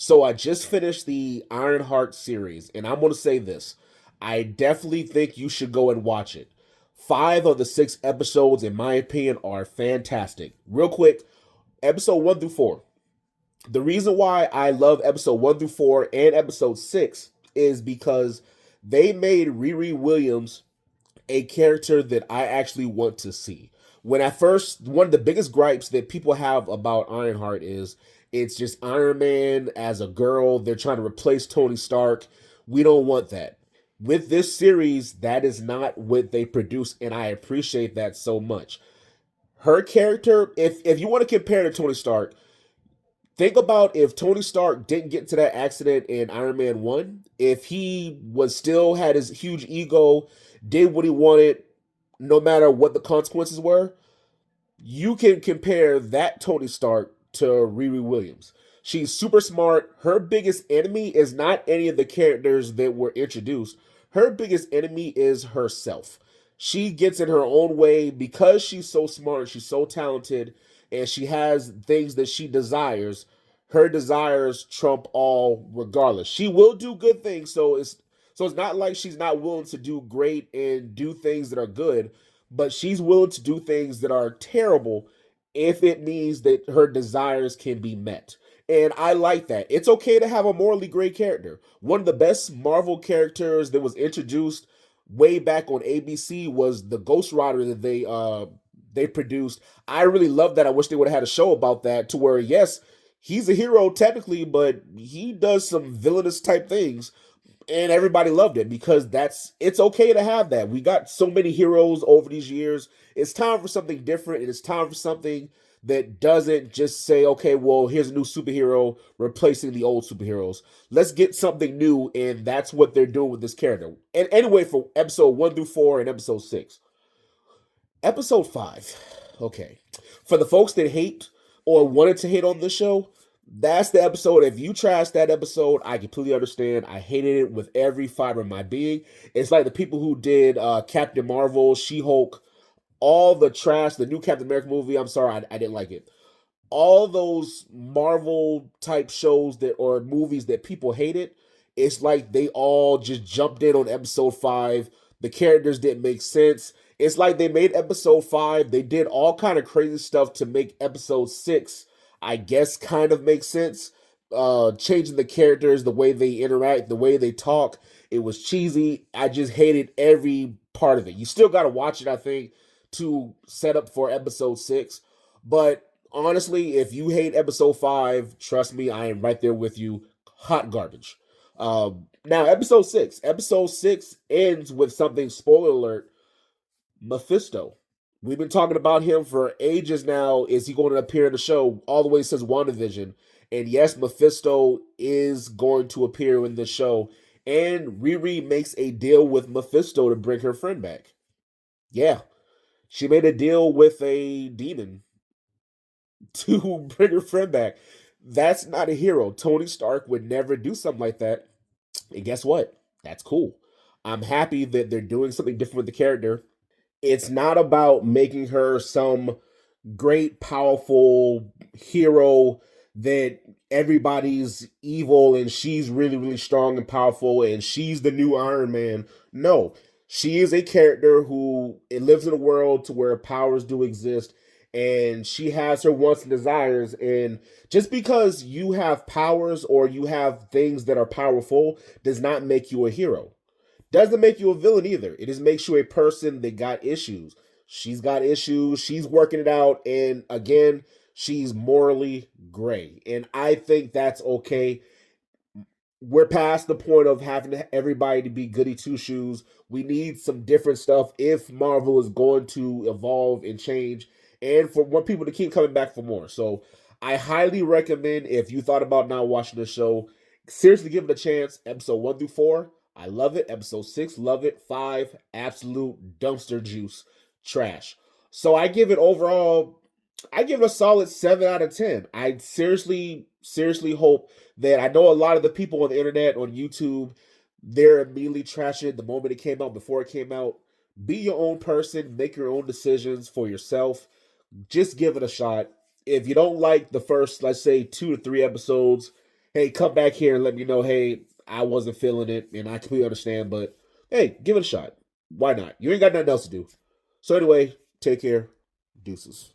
So I just finished the Ironheart series, and I'm going to say this. I definitely think you should go and watch it. 5 of the 6 episodes, in my opinion, are fantastic. Real quick, episode 1 through 4. The reason why I love episode 1 through 4 and episode 6 is because they made Riri Williams a character that I actually want to see. When I first, one of the biggest gripes that people have about Ironheart is it's just Iron Man as a girl. They're trying to replace Tony Stark. We don't want that. With this series, that is not what they produce, and I appreciate that so much. Her character, if you want to compare to Tony Stark, think about if Tony Stark didn't get into that accident in Iron Man 1, if he was still had his huge ego, did what he wanted, no matter what the consequences were, you can compare that Tony Stark to Riri Williams. She's super smart. Her biggest enemy is not any of the characters that were introduced. Her biggest enemy is herself. She gets in her own way because she's so smart, she's so talented, and she has things that she desires. Her desires trump all regardless. She will do good things, so it's not like she's not willing to do great and do things that are good, but she's willing to do things that are terrible if it means that her desires can be met. And I like that. It's okay to have a morally gray character. One of the best Marvel characters that was introduced way back on ABC was the Ghost Rider that they produced. I really love that. I wish they would have had a show about that to where yes, he's a hero technically, but he does some villainous type things and everybody loved it because it's okay to have that. We got so many heroes over these years. It's time for something different, and it's time for something that doesn't just say, okay, well, here's a new superhero replacing the old superheroes. Let's get something new, and that's what they're doing with this character. And anyway, for episode 1 through 4 and episode 6. Episode 5. Okay. For the folks that hate or wanted to hate on this show, that's the episode. If you trash that episode, I completely understand. I hated it with every fiber of my being. It's like the people who did Captain Marvel, She Hulk, all the trash, the new Captain America movie. I'm sorry, I didn't like it. All those Marvel type shows that or movies that people hated, it's like they all just jumped in on episode 5. The characters didn't make sense. It's like they made episode 5. They did all kind of crazy stuff to make episode 6, I guess, kind of make sense. Changing the characters, the way they interact, the way they talk. It was cheesy. I just hated every part of it. You still got to watch it, I think, to set up for episode 6. But honestly, if you hate episode 5, trust me, I am right there with you. Hot garbage. Now, episode 6. Episode 6 ends with something, spoiler alert, Mephisto. We've been talking about him for ages now. Is he going to appear in the show all the way since WandaVision? And yes, Mephisto is going to appear in the show. And Riri makes a deal with Mephisto to bring her friend back. Yeah, she made a deal with a demon to bring her friend back. That's not a hero. Tony Stark would never do something like that. And guess what? That's cool. I'm happy that they're doing something different with the character. It's not about making her some great, powerful hero that everybody's evil and she's really, really strong and powerful and she's the new Iron Man. No, she is a character who it lives in a world to where powers do exist and she has her wants and desires. And just because you have powers or you have things that are powerful does not make you a hero. Doesn't make you a villain either. It just makes you a person that got issues. She's got issues. She's working it out. And again, she's morally gray. And I think that's okay. We're past the point of having everybody to be goody two shoes. We need some different stuff if Marvel is going to evolve and change and for more people to keep coming back for more. So I highly recommend if you thought about not watching the show, seriously give it a chance. Episode 1 through 4, I love it. Episode 6, love it. 5, absolute dumpster juice, trash. So I give it a solid 7 out of 10. I seriously hope that I know a lot of the people on the internet, on YouTube, they're immediately trashing it the moment it came out, before it came out. Be your own person, make your own decisions for yourself. Just give it a shot. If you don't like the first, let's say, 2 to 3 episodes, Hey, come back here and let me know, hey, I wasn't feeling it, and I completely understand, but hey, give it a shot. Why not? You ain't got nothing else to do. So anyway, take care. Deuces.